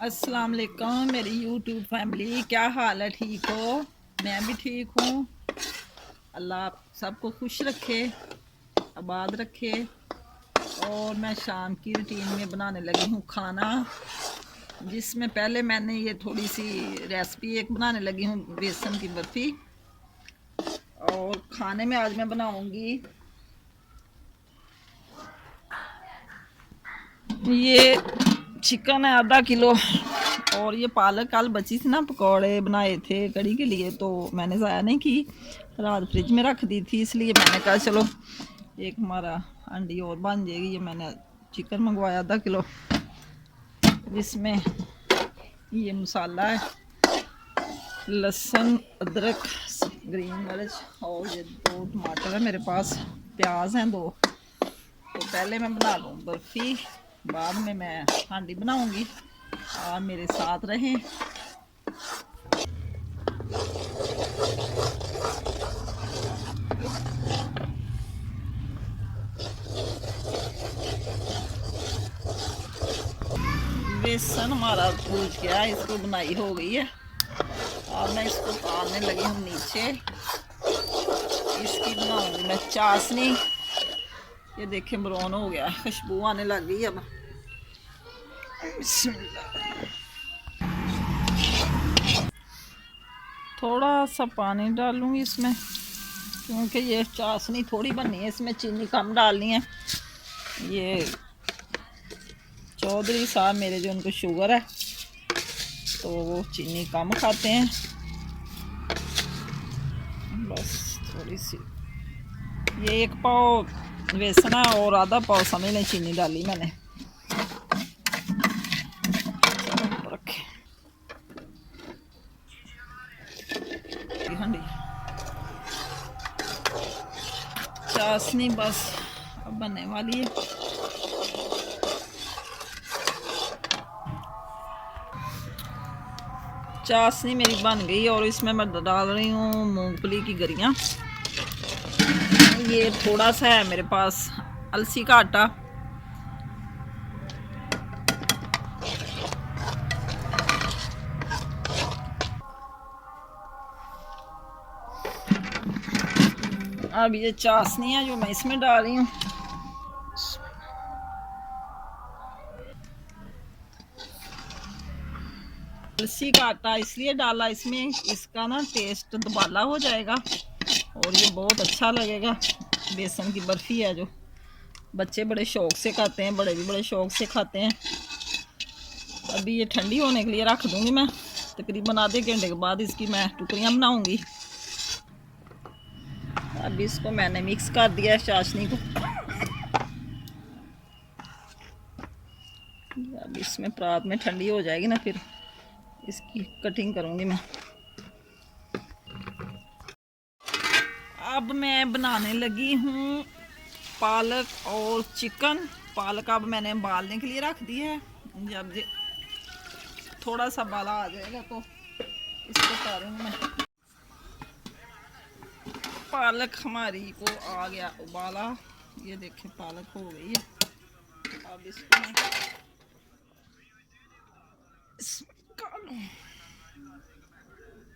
अस्सलाम वालेकुम मेरी यूट्यूब फैमिली, क्या हाल है? ठीक हो? मैं भी ठीक हूँ। अल्लाह सबको खुश रखे, आबाद रखे। और मैं शाम की रूटीन में बनाने लगी हूँ खाना, जिसमें पहले मैंने ये थोड़ी सी रेसिपी एक बनाने लगी हूँ, बेसन की बर्फ़ी। और खाने में आज मैं बनाऊँगी ये चिकन है आधा किलो, और ये पालक कल बची थी ना, पकौड़े बनाए थे कड़ी के लिए, तो मैंने ज़ाया नहीं की, रात फ्रिज में रख दी थी, इसलिए मैंने कहा चलो एक हमारा अंडी और बन जाएगी। ये मैंने चिकन मंगवाया आधा किलो, जिसमें ये मसाला है, लहसुन, अदरक, ग्रीन मिर्च, और ये 2 टमाटर है मेरे पास, प्याज हैं 2। तो पहले मैं बना लूँ बर्फ़ी, बाद में मैं हांडी बनाऊंगी। आप मेरे साथ रहें। बेसन हमारा भून गया, इसको बनाई हो गई है। और मैं इसको उतारने लगी हूँ नीचे। इसकी बनाऊंगी मैं चाशनी। ये देखें ब्राउन हो गया, खुशबू आने लग गई अब। थोड़ा सा पानी डालूंगी इसमें, क्योंकि ये चाशनी थोड़ी बननी है, इसमें चीनी कम डालनी है। ये चौधरी साहब मेरे जो, उनको शुगर है, तो वो चीनी कम खाते हैं। बस थोड़ी सी, ये 1 पाव बेसन है और आधा पाव समझ लें चीनी डाली मैंने। रखे हांडी चाशनी बस अब बनने वाली है। चाशनी मेरी बन गई, और इसमें मैं डाल रही हूँ मूंगफली की गरियाँ। ये थोड़ा सा है मेरे पास अलसी का आटा, अब ये चाशनी है जो मैं इसमें डाल रही हूँ। अलसी का आटा इसलिए डाला इसमें, इसका ना टेस्ट दुबाला हो जाएगा और ये बहुत अच्छा लगेगा। बेसन की बर्फ़ी है जो बच्चे बड़े शौक से खाते हैं, बड़े भी बड़े शौक से खाते हैं। अभी ये ठंडी होने के लिए रख दूँगी मैं, तकरीबन आधे घंटे के बाद इसकी मैं टुकड़ियाँ बनाऊँगी। अभी इसको मैंने मिक्स कर दिया है चाशनी को। अब इसमें रात में ठंडी हो जाएगी ना, फिर इसकी कटिंग करूँगी मैं। अब मैं बनाने लगी हूँ पालक और चिकन। पालक अब मैंने उबालने के लिए रख दी है, जब थोड़ा सा बाला आ जाएगा तो इसको करूँगी मैं। पालक हमारी को आ गया उबाला, ये देखें पालक हो गई है। अब इसको मैं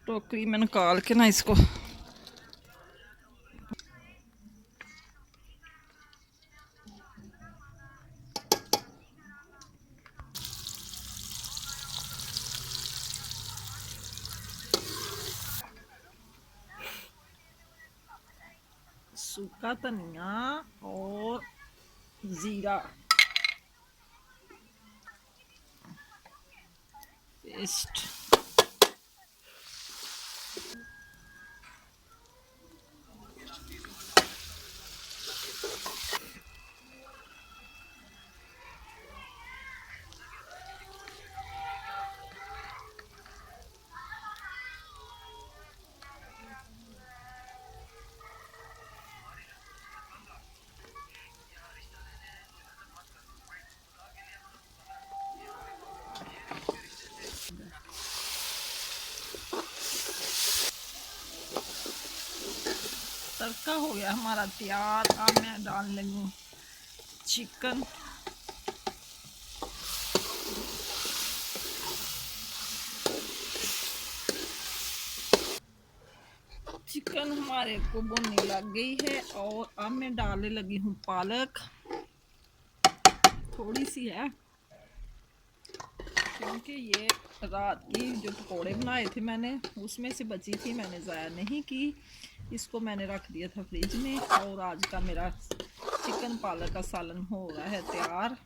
टोकरी में निकाल के ना इसको सूखा धनिया और जीरा पेस्ट, तड़का हो गया हमारा तैयार। अब मैं डाल लगी चिकन। चिकन हमारे को भुनने लग गई है और अब मैं डालने लगी हूँ पालक। थोड़ी सी है क्योंकि ये रात की जो पकोड़े बनाए थे मैंने उसमें से बची थी, मैंने ज़ाया नहीं की। इसको मैंने रख दिया था फ्रिज में और आज का मेरा चिकन पालक का सालन हो रहा है तैयार।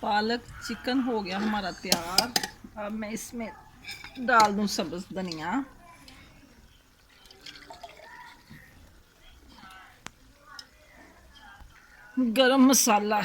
पालक चिकन हो गया हमारा तैयार। अब मैं इसमें डाल दूं सब्ज धनिया, गरम मसाला,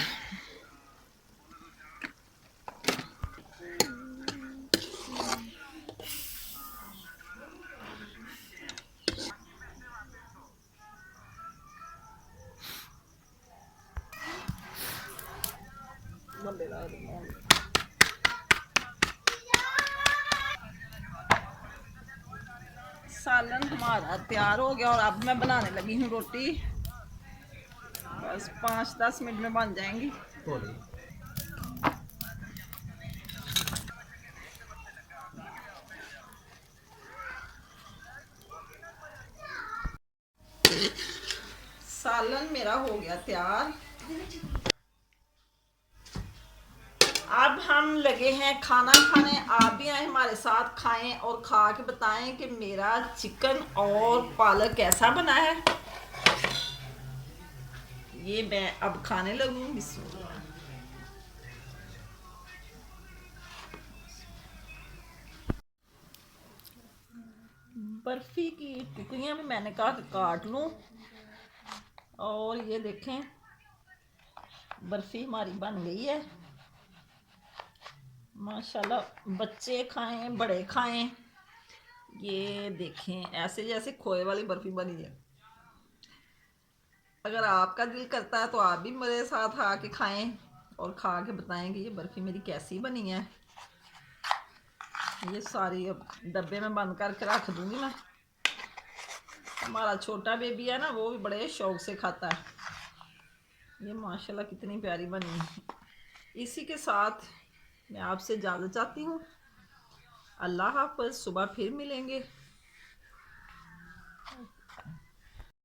सालन हमारा तैयार हो गया और अब मैं बनाने लगी हूँ रोटी। बस 5-10 मिनट में बन जाएंगी। सालन मेरा हो गया तैयार। अब हम लगे हैं खाना खाने। आप भी आए हमारे साथ, खाएं और खा के बताएं कि मेरा चिकन और पालक कैसा बना है। ये मैं अब खाने लगूं। बिस्मिल्लाह। बर्फी की टुकड़ियां भी मैंने कहा काट लूं और ये देखें बर्फी हमारी बन गई है माशाल्लाह। बच्चे खाएं बड़े खाएं। ये देखें ऐसे जैसे खोए वाली बर्फी बनी है। अगर आपका दिल करता है तो आप भी मेरे साथ आके खाएं और खा के बताएं कि ये बर्फी मेरी कैसी बनी है। ये सारी अब डब्बे में बंद करके रख दूंगी मैं। हमारा छोटा बेबी है ना, वो भी बड़े शौक से खाता है। ये माशाल्लाह कितनी प्यारी बनी है। इसी के साथ मैं आपसे इजाज़त चाहती हूँ। अल्लाह हाफ़िज़। सुबह फिर मिलेंगे।